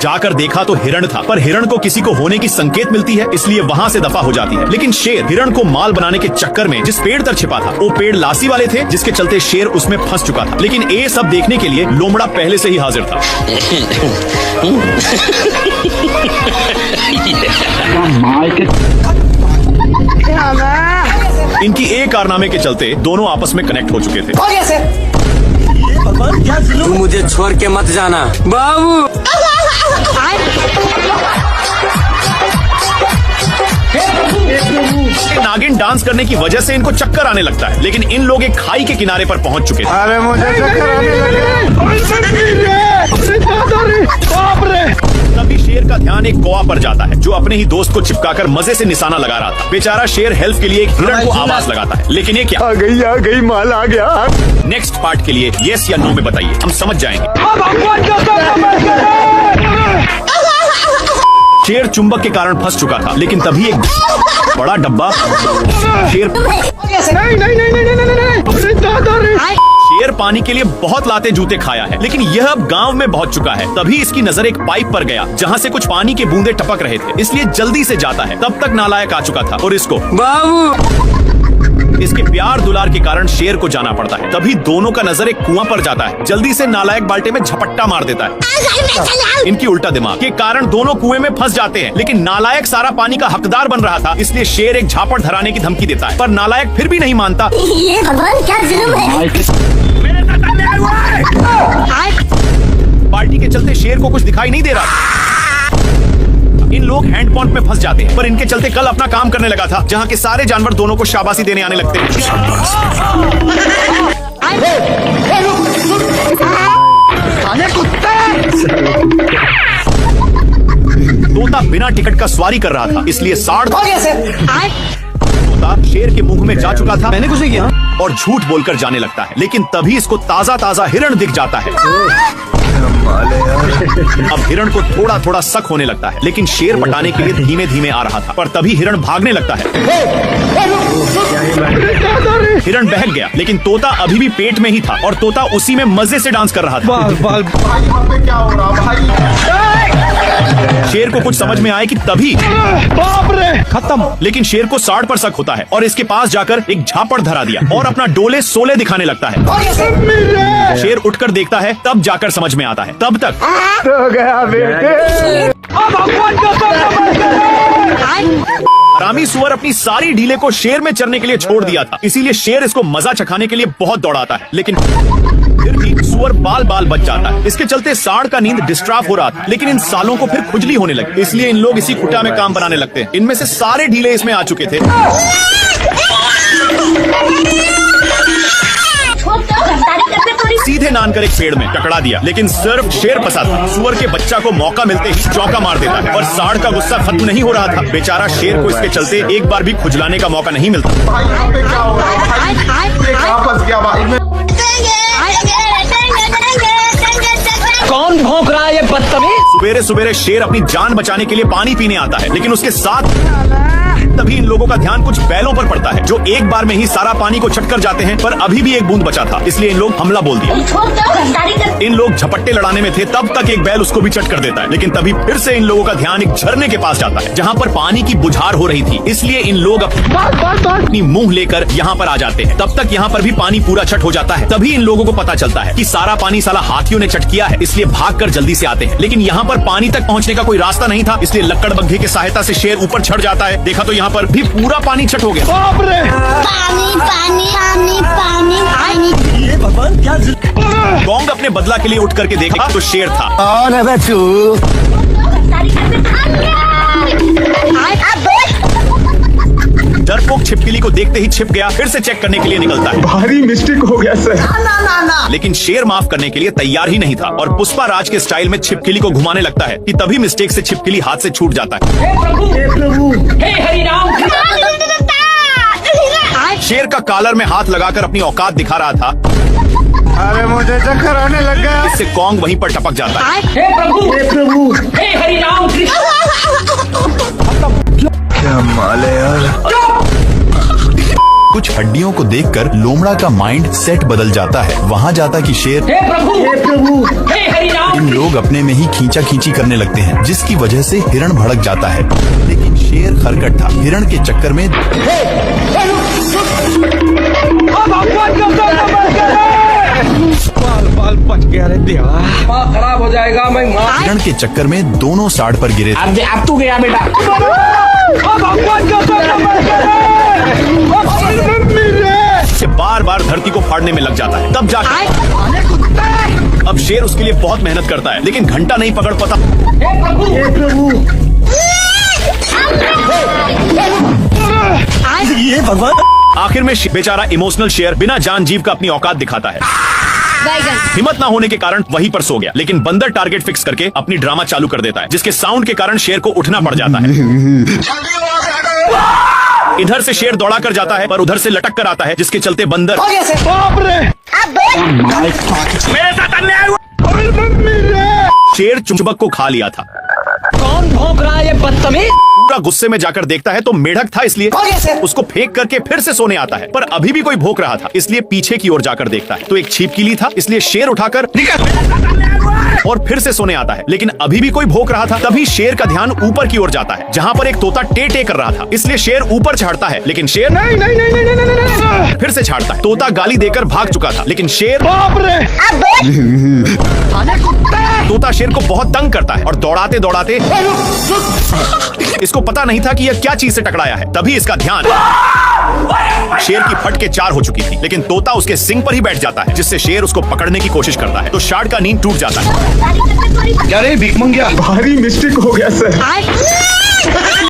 जाकर देखा तो हिरण था, पर हिरण को किसी को होने की संकेत मिलती है, इसलिए वहाँ से दफा हो जाती है। लेकिन शेर हिरण को माल बनाने के चक्कर में जिस पेड़ तर छिपा था, वो पेड़ लासी वाले थे, जिसके चलते शेर उसमें फंस चुका था। लेकिन ये सब देखने के लिए लोमड़ा पहले से ही हाजिर था। इनकी एक कारनामे के चलते दोनों आपस में कनेक्ट हो चुके थे। तू मुझे छोड़ के मत जाना बाबू। नागिन डांस करने की वजह से इनको चक्कर आने लगता है, लेकिन इन लोग एक खाई के किनारे पर पहुंच चुके थे। अरे मुझे चक्कर आने लगे। तभी शेर का ध्यान एक कौवा पर जाता है, जो अपने ही दोस्त को चिपकाकर मजे से निशाना लगा रहा था। बेचारा शेर हेल्प के लिए एक हिरण को आवाज लगाता है, लेकिन ये क्या? आ गई माल आ गया। नेक्स्ट पार्ट के लिए यस या नो में बताइए, हम समझ जाएंगे। शेर चुंबक के कारण फंस चुका था, लेकिन तभी एक बड़ा डब्बा शेर शेर पानी के लिए बहुत लाते जूते खाया है, लेकिन यह अब गांव में पहुंच चुका है। तभी इसकी नजर एक पाइप पर गया, जहां से कुछ पानी के बूंदे टपक रहे थे, इसलिए जल्दी से जाता है। तब तक नालायक आ चुका था और इसको बाबू इसके प्यार दुलार के कारण शेर को जाना पड़ता है। तभी दोनों का नजर एक कुआं पर जाता है। जल्दी से नालायक बाल्टे में झपट्टा मार देता है। इनकी उल्टा दिमाग के कारण दोनों कुएं में फंस जाते हैं, लेकिन नालायक सारा पानी का हकदार बन रहा था, इसलिए शेर एक झापड़ धराने की धमकी देता है, पर नालायक फिर भी नहीं मानता। ये भगवान क्या जुल्म है। बाल्टी के चलते शेर को कुछ दिखाई नहीं दे रहा। इन लोग हैंड पंप में फंस जाते हैं, पर इनके चलते कल अपना काम करने लगा था, जहाँ के सारे जानवर दोनों को शाबाशी देने आने लगते हैं। तोता बिना टिकट का सवारी कर रहा था, इसलिए साढ़ तोता शेर के मुंह में जा चुका था। मैंने कुछ नहीं किया और झूठ बोलकर जाने लगता है, लेकिन तभी इसको ताजा ताजा हिरण दिख जाता है। अब हिरण को थोड़ा थोड़ा शक होने लगता है, लेकिन शेर पटाने के लिए धीमे धीमे आ रहा था, पर तभी हिरण भागने लगता है। हिरण बहक गया, लेकिन तोता अभी भी पेट में ही था और तोता उसी में मजे से डांस कर रहा था। क्या हो रहा भाई? शेर को कुछ समझ में आए कि तभी बाप रे खत्म। लेकिन शेर को साढ़ पर शक होता है और इसके पास जाकर एक झापड़ धरा दिया और अपना डोले सोले दिखाने लगता है। शेर उठकर देखता है, तब जाकर समझ में आता है। तब तक हो गया बेटे। हरामी सुअर अपनी सारी ढीले को शेर में चरने के लिए छोड़ दिया था, इसीलिए शेर इसको मजा चखाने के लिए बहुत दौड़ाता है, लेकिन फिर भी सुअर बाल बाल बच जाता है। इसके चलते साढ़ का नींद डिस्टर्ब हो रहा था, लेकिन इन सालों को फिर खुजली होने लगी, इसलिए इन लोग इसी खुटा में काम बनाने लगते हैं। इनमें से सारे ढीले इसमें आ चुके थे। सीधे नान कर एक पेड़ में टकरा दिया, लेकिन सिर्फ शेर फंसा था। सुअर के बच्चा को मौका मिलते ही चौका मार देता है और साढ़ का गुस्सा खत्म नहीं हो रहा था। बेचारा शेर को इसके चलते एक बार भी खुजलाने का मौका नहीं मिलता। कौन भौंक रहा है ये बदतमीज? सुबेरे सुबेरे शेर अपनी जान बचाने के लिए पानी पीने आता है, लेकिन उसके साथ तभी इन लोगों का ध्यान कुछ बैलों पर पड़ता है, जो एक बार में ही सारा पानी को छटकर जाते हैं, पर अभी भी एक बूंद बचा था, इसलिए इन लोग हमला बोल दिया। इन लोग झपट्टे लड़ाने में थे, तब तक एक बैल उसको भी चट कर देता है, लेकिन तभी फिर से इन लोगों का ध्यान एक झरने के पास जाता है, जहाँ पर पानी की बुझार हो रही थी, इसलिए इन लोग अपनी मुंह लेकर यहाँ पर आ जाते हैं। तब तक यहाँ पर भी पानी पूरा छट हो जाता है। तभी इन लोगों को पता चलता है कि सारा पानी साला हाथियों ने चट किया है, इसलिए भागकर जल्दी से आते हैं, लेकिन यहाँ पर पानी तक पहुँचने का कोई रास्ता नहीं था, इसलिए लक्कड़ बग्घे की सहायता से शेर ऊपर चढ़ जाता है। देखा तो यहाँ पर भी पूरा पानी छट हो गया। बाप रे पानी पानी पानी पानी पानी। ये भगवान क्या गोंग अपने बदला के लिए उठ करके देखा तो शेर था। कौन है बे तू? डरपोक छिपकली को देखते ही छिप गया, फिर से चेक करने के लिए निकलता है। भारी मिस्टेक हो गया सर। लेकिन शेर माफ करने के लिए तैयार ही नहीं था और पुष्पा राज के स्टाइल में छिपकली को घुमाने लगता है कि तभी मिस्टेक से छिपकली हाथ से छूट जाता है। शेर का कॉलर में हाथ लगाकर अपनी औकात दिखा रहा था। अरे मुझे चक्कर आने लग गया। इससे कॉन्ग वहीं पर टपक जाता है। हे प्रभु हे हरि राम कृष्ण। क्या माल है यार। कुछ हड्डियों को देखकर लोमड़ा का माइंड सेट बदल जाता है। वहाँ जाता कि शेर हे प्रभु हे हरि राम। लोग अपने में ही खींचा खींची करने लगते हैं, जिसकी वजह से हिरण भड़क जाता है। लेकिन शेर खरकट था। हिरण के चक्कर में बाल बच गया रे देवा। खराब हो जाएगा मैं मार। हिरण के चक्कर में दोनों साइड पर गिरे थे। अब तू गया बेटा। बार बार धरती को फाड़ने में लग जाता है। तब जाकर अब शेर उसके लिए बहुत मेहनत करता है, लेकिन घंटा नहीं पकड़ पाता। ये भगवान। आखिर में बेचारा इमोशनल शेर बिना जान जीव का अपनी औकात दिखाता है। हिम्मत ना होने के कारण वहीं पर सो गया, लेकिन बंदर टारगेट फिक्स करके अपनी ड्रामा चालू कर देता है, जिसके साउंड के कारण शेर को उठना पड़ जाता है। इधर से शेर दौड़ा कर जाता है, पर उधर से लटक कर आता है, जिसके चलते बंदर मेरे साथ अन्याय हुआ। शेर चुंबक को खा लिया था। कौन भौंक रहा है ये बदतमीज? पूरा गुस्से में जाकर देखता है तो मेढक था, इसलिए उसको फेंक करके फिर से सोने आता है। पर अभी भी कोई भौंक रहा था, इसलिए पीछे की ओर जाकर देखता है तो एक छिपकली था, इसलिए शेर उठाकर और फिर से सोने आता है। लेकिन अभी भी कोई भौंक रहा था। तभी शेर का ध्यान ऊपर की ओर जाता है, जहाँ पर एक तोता टे टे कर रहा था, इसलिए शेर ऊपर चढ़ता है। लेकिन शेर नहीं फिर से छाड़ता है। तोता गाली देकर भाग चुका था, लेकिन शेर तोता शेर को बहुत तंग करता है और दौड़ाते दौड़ाते इसको पता नहीं था कि यह क्या चीज से टकराया है। तभी इसका ध्यान शेर की फट के 4 हो चुकी थी, लेकिन तोता उसके सिंग पर ही बैठ जाता है, जिससे शेर उसको पकड़ने की कोशिश करता है तो शार्क का नींद टूट जाता है। भारी मिस्टेक हो गया सर।